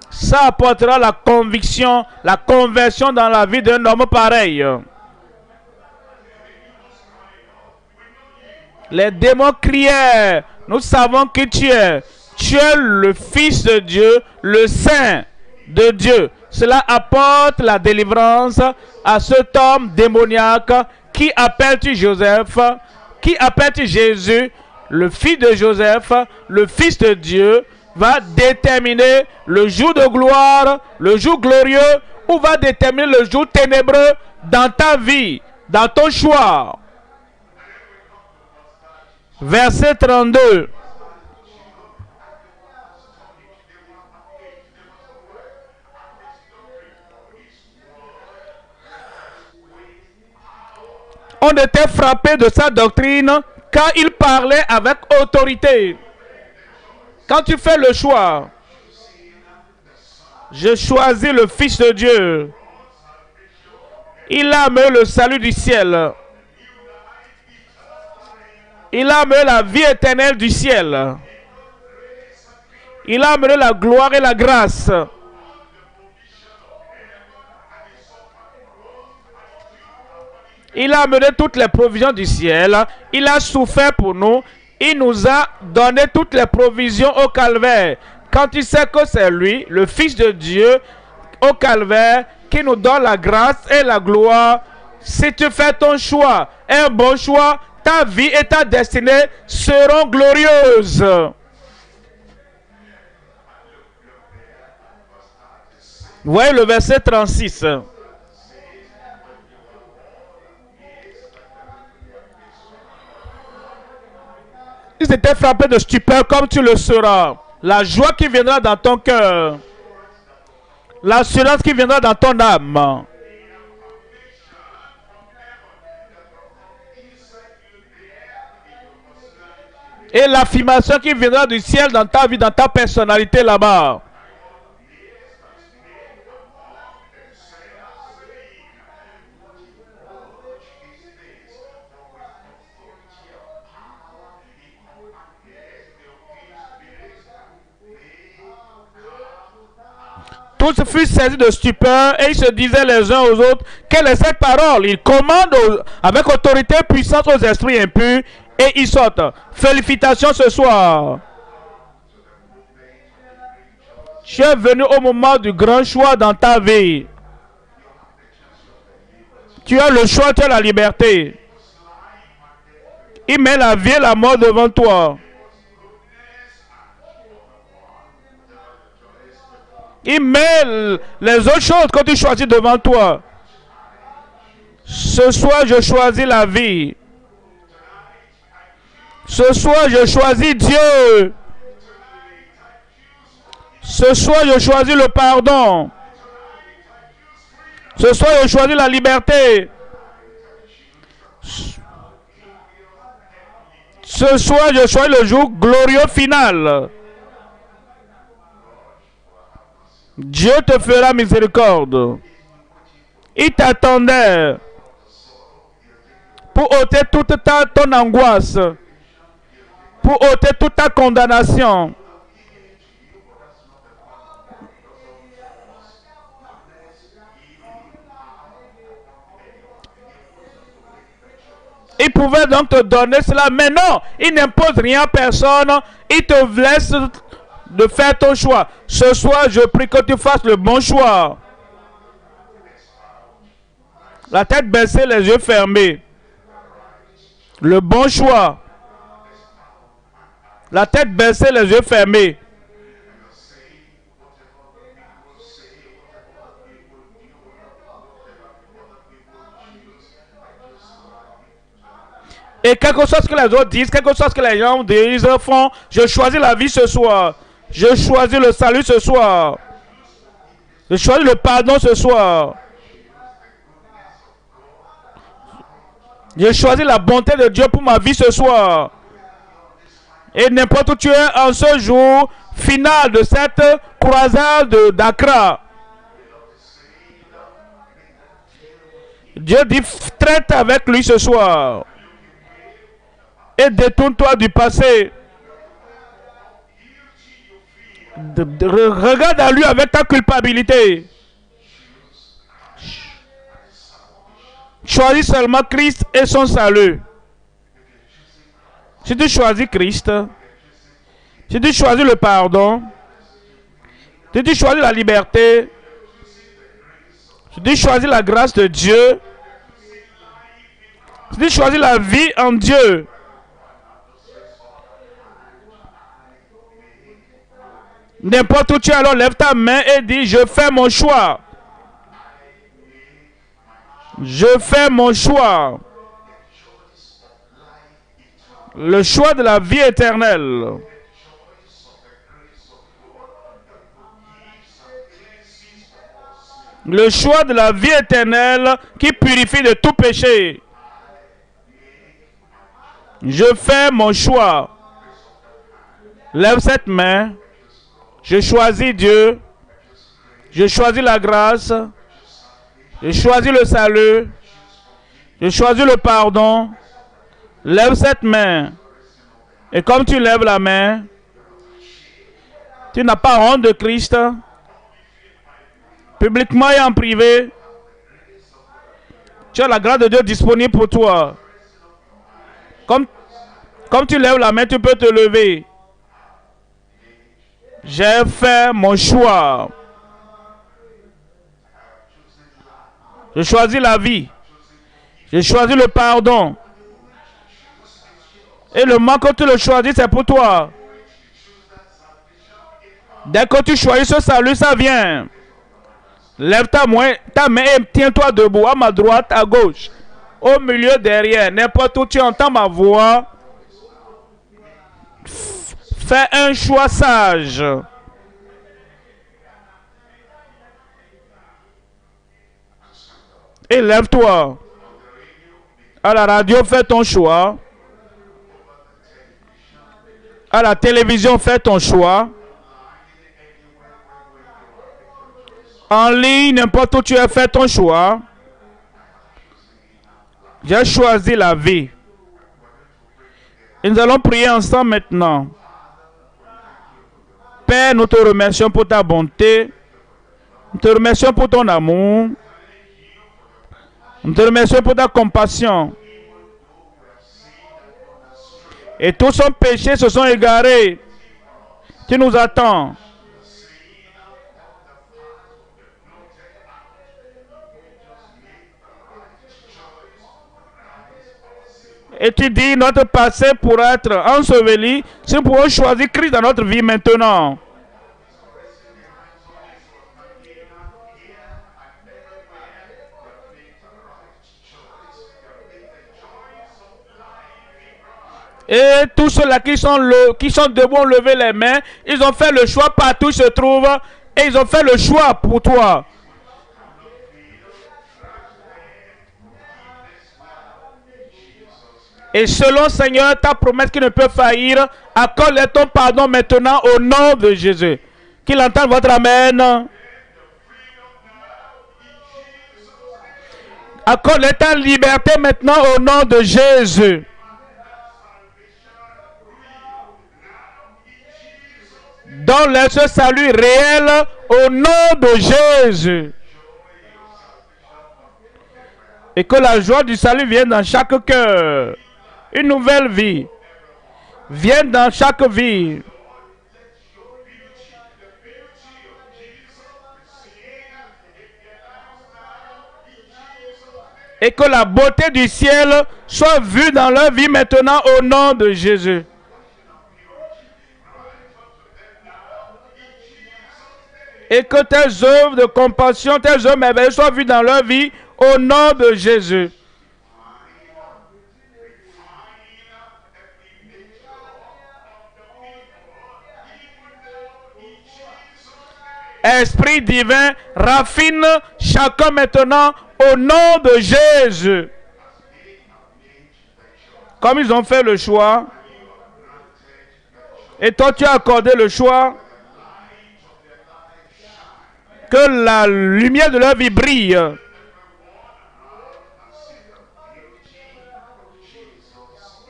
Ça apportera la conviction, la conversion dans la vie d'un homme pareil. Les démons criaient, nous savons qui tu es. Tu es le Fils de Dieu, le Saint de Dieu. Cela apporte la délivrance à cet homme démoniaque. Qui appelle-tu Joseph? Qui appelle-tu Jésus? Le fils de Joseph, le Fils de Dieu, va déterminer le jour de gloire, le jour glorieux, ou va déterminer le jour ténébreux dans ta vie, dans ton choix. Verset 32. On était frappé de sa doctrine quand il parlait avec autorité. Quand tu fais le choix, je choisis le Fils de Dieu. Il a amené le salut du ciel. Il a amené la vie éternelle du ciel. Il a amené la gloire et la grâce. Il a amené toutes les provisions du ciel. Il a souffert pour nous. Il nous a donné toutes les provisions au calvaire. Quand tu sais que c'est lui, le Fils de Dieu, au calvaire, qui nous donne la grâce et la gloire, si tu fais ton choix, un bon choix, ta vie et ta destinée seront glorieuses. Voyez le verset 36. Ils étaient frappés de stupeur comme tu le seras. La joie qui viendra dans ton cœur. L'assurance qui viendra dans ton âme. Et l'affirmation qui viendra du ciel dans ta vie, dans ta personnalité là-bas. Tous furent saisis de stupeur et ils se disaient les uns aux autres, quelle est cette parole? Ils commandent avec autorité et puissance aux esprits impurs et ils sortent. Félicitations ce soir. Tu es venu au moment du grand choix dans ta vie. Tu as le choix, tu as la liberté. Il met la vie et la mort devant toi. Il met les autres choses que tu choisis devant toi. Ce soir, je choisis la vie. Ce soir, je choisis Dieu. Ce soir, je choisis le pardon. Ce soir, je choisis la liberté. Ce soir, je choisis le jour glorieux final. Dieu te fera miséricorde. Il t'attendait pour ôter toute ton angoisse, pour ôter toute ta condamnation. Il pouvait donc te donner cela, mais non, il n'impose rien à personne. Il te laisse de faire ton choix. Ce soir, je prie que tu fasses le bon choix. La tête baissée, les yeux fermés. Le bon choix. La tête baissée, les yeux fermés. Et quelque chose que les autres disent, quelque chose que les gens disent, font, je choisis la vie ce soir. Je choisis le salut ce soir. Je choisis le pardon ce soir. Je choisis la bonté de Dieu pour ma vie ce soir. Et n'importe où tu es en ce jour final de cette croisade d'Accra, Dieu dit, traite avec lui ce soir. Et détourne-toi du passé. Regarde à lui avec ta culpabilité. Choisis seulement Christ et son salut. Si tu choisis Christ, si tu choisis le pardon, si tu choisis la liberté, si tu choisis la grâce de Dieu, si tu choisis la vie en Dieu, n'importe où tu es, alors lève ta main et dis, je fais mon choix. Je fais mon choix. Le choix de la vie éternelle. Le choix de la vie éternelle qui purifie de tout péché. Je fais mon choix. Lève cette main. Je choisis Dieu. Je choisis la grâce. Je choisis le salut. Je choisis le pardon. Lève cette main. Et comme tu lèves la main, tu n'as pas honte de Christ. Publiquement et en privé, tu as la grâce de Dieu disponible pour toi. Comme tu lèves la main, tu peux te lever. J'ai fait mon choix. Je choisis la vie. Je choisis le pardon. Et le moment que tu le choisis, c'est pour toi. Dès que tu choisis ce salut, ça vient. Lève ta main et tiens-toi debout, à ma droite, à gauche, au milieu, derrière. N'importe où tu entends ma voix, fais un choix sage. Et lève-toi. À la radio, fais ton choix. À la télévision, fais ton choix. En ligne, n'importe où tu es, fais ton choix. J'ai choisi la vie. Et nous allons prier ensemble maintenant. Père, nous te remercions pour ta bonté. Nous te remercions pour ton amour. Nous te remercions pour ta compassion. Et tous nos péchés se sont égarés. Tu nous attends. Et tu dis, notre passé pourra être enseveli si nous pouvons choisir Christ dans notre vie maintenant. Et tous ceux-là qui sont debout ont levé les mains. Ils ont fait le choix partout où ils se trouvent. Et ils ont fait le choix pour toi. Et selon Seigneur, ta promesse qui ne peut faillir, accorde ton pardon maintenant au nom de Jésus. Qu'il entende votre amen. Accorde ta liberté maintenant au nom de Jésus. Donne-leur ce salut réel au nom de Jésus. Et que la joie du salut vienne dans chaque cœur. Une nouvelle vie vienne dans chaque vie. Et que la beauté du ciel soit vue dans leur vie maintenant au nom de Jésus. Et que tes œuvres de compassion, tes œuvres merveilleuses soient vues dans leur vie au nom de Jésus. Esprit divin, raffine chacun maintenant au nom de Jésus. Comme ils ont fait le choix, et toi tu as accordé le choix, que la lumière de leur vie brille.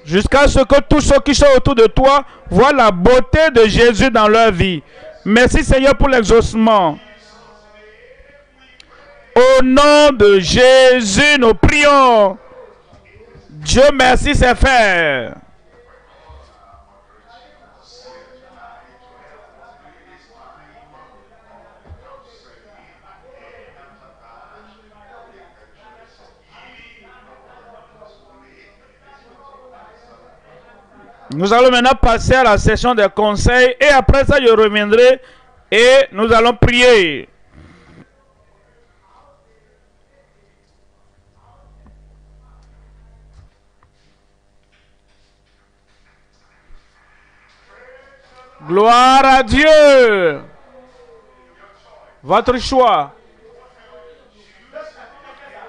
Jusqu'à ce que tous ceux qui sont autour de toi voient la beauté de Jésus dans leur vie. Merci Seigneur pour l'exaucement. Au nom de Jésus, nous prions. Dieu merci, c'est fait. Nous allons maintenant passer à la session des conseils et après ça je reviendrai et nous allons prier. Gloire à Dieu. Votre choix.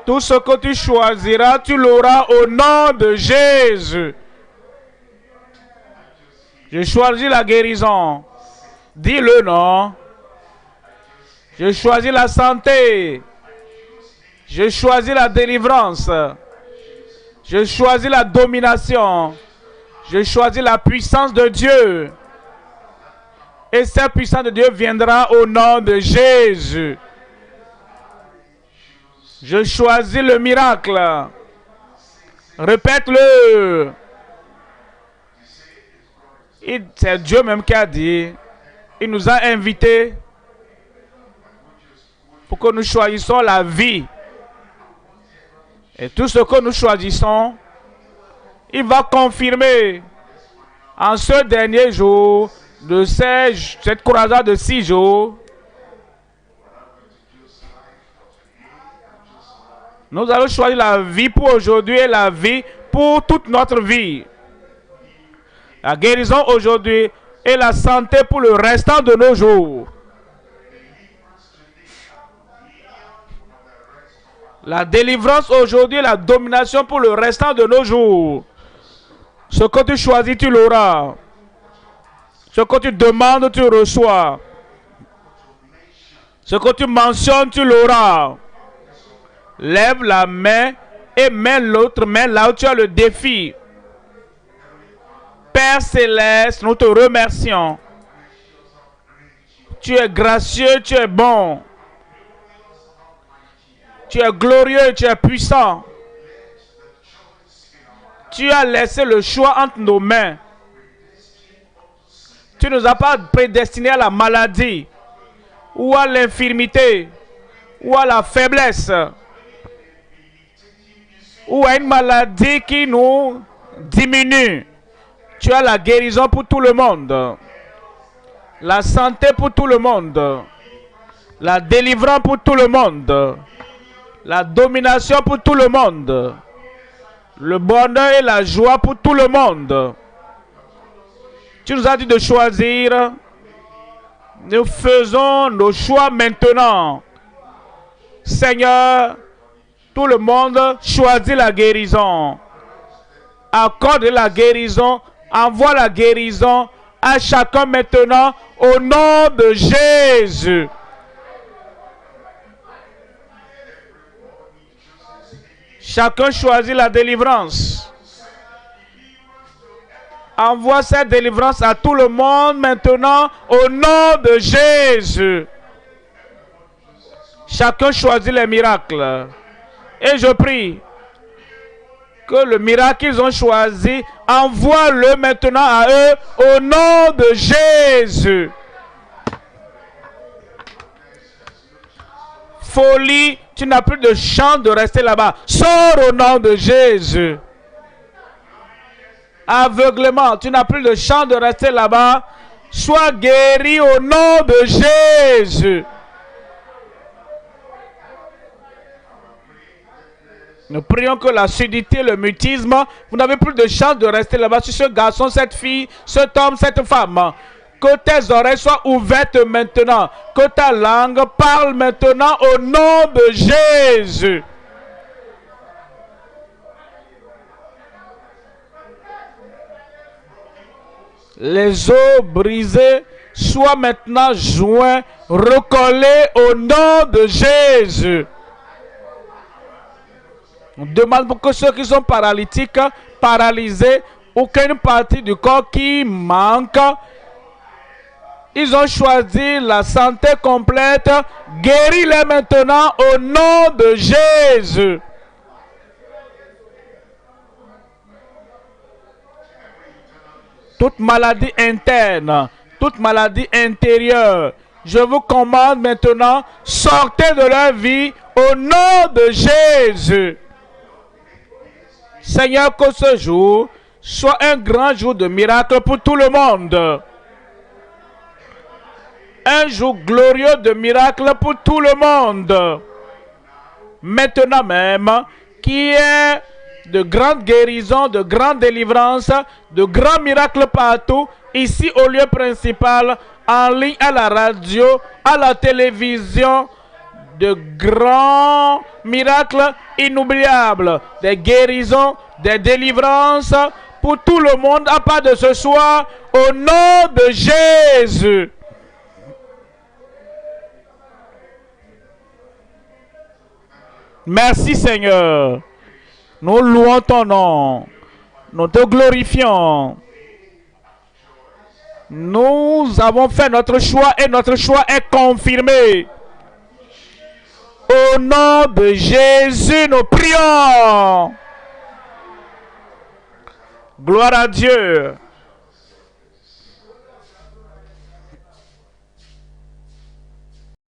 Tout ce que tu choisiras, tu l'auras au nom de Jésus. Je choisis la guérison. Dis-le, non. Je choisis la santé. Je choisis la délivrance. Je choisis la domination. Je choisis la puissance de Dieu. Et cette puissance de Dieu viendra au nom de Jésus. Je choisis le miracle. Répète-le. C'est Dieu même qui a dit, il nous a invités pour que nous choisissions la vie. Et tout ce que nous choisissons, il va confirmer en ce dernier jour de cette croisade de 6 jours. Nous allons choisir la vie pour aujourd'hui et la vie pour toute notre vie. La guérison aujourd'hui et la santé pour le restant de nos jours. La délivrance aujourd'hui et la domination pour le restant de nos jours. Ce que tu choisis, tu l'auras. Ce que tu demandes, tu reçois. Ce que tu mentionnes, tu l'auras. Lève la main et mets l'autre main là où tu as le défi. Père Céleste, nous te remercions. Tu es gracieux, tu es bon. Tu es glorieux, tu es puissant. Tu as laissé le choix entre nos mains. Tu ne nous as pas prédestinés à la maladie, ou à l'infirmité, ou à la faiblesse, ou à une maladie qui nous diminue. Tu as la guérison pour tout le monde. La santé pour tout le monde. La délivrance pour tout le monde. La domination pour tout le monde. Le bonheur et la joie pour tout le monde. Tu nous as dit de choisir. Nous faisons nos choix maintenant. Seigneur, tout le monde choisit la guérison. Accorde la guérison. Envoie la guérison à chacun maintenant au nom de Jésus. Chacun choisit la délivrance. Envoie cette délivrance à tout le monde maintenant au nom de Jésus. Chacun choisit les miracles. Et je prie que le miracle qu'ils ont choisi, envoie-le maintenant à eux au nom de Jésus. Folie, tu n'as plus de chance de rester là-bas. Sors au nom de Jésus. Aveuglement, tu n'as plus de chance de rester là-bas. Sois guéri au nom de Jésus. Nous prions que la surdité, le mutisme, vous n'avez plus de chance de rester là-bas sur ce garçon, cette fille, cet homme, cette femme. Que tes oreilles soient ouvertes maintenant. Que ta langue parle maintenant au nom de Jésus. Les os brisés soient maintenant joints, recollés au nom de Jésus. On demande pour que ceux qui sont paralytiques, paralysés, aucune partie du corps qui manque, ils ont choisi la santé complète. Guéris-les maintenant au nom de Jésus. Toute maladie interne, toute maladie intérieure, je vous commande maintenant, sortez de leur vie au nom de Jésus. Seigneur, que ce jour soit un grand jour de miracle pour tout le monde. Un jour glorieux de miracle pour tout le monde. Maintenant même, qui est de grandes guérisons, de grandes délivrances, de grands miracles partout, ici au lieu principal, en ligne, à la radio, à la télévision, de grands miracles inoubliables, des guérisons, des délivrances pour tout le monde à part de ce soir, au nom de Jésus. Merci Seigneur. Nous louons ton nom. Nous te glorifions. Nous avons fait notre choix et notre choix est confirmé. Au nom de Jésus, nous prions. Gloire à Dieu.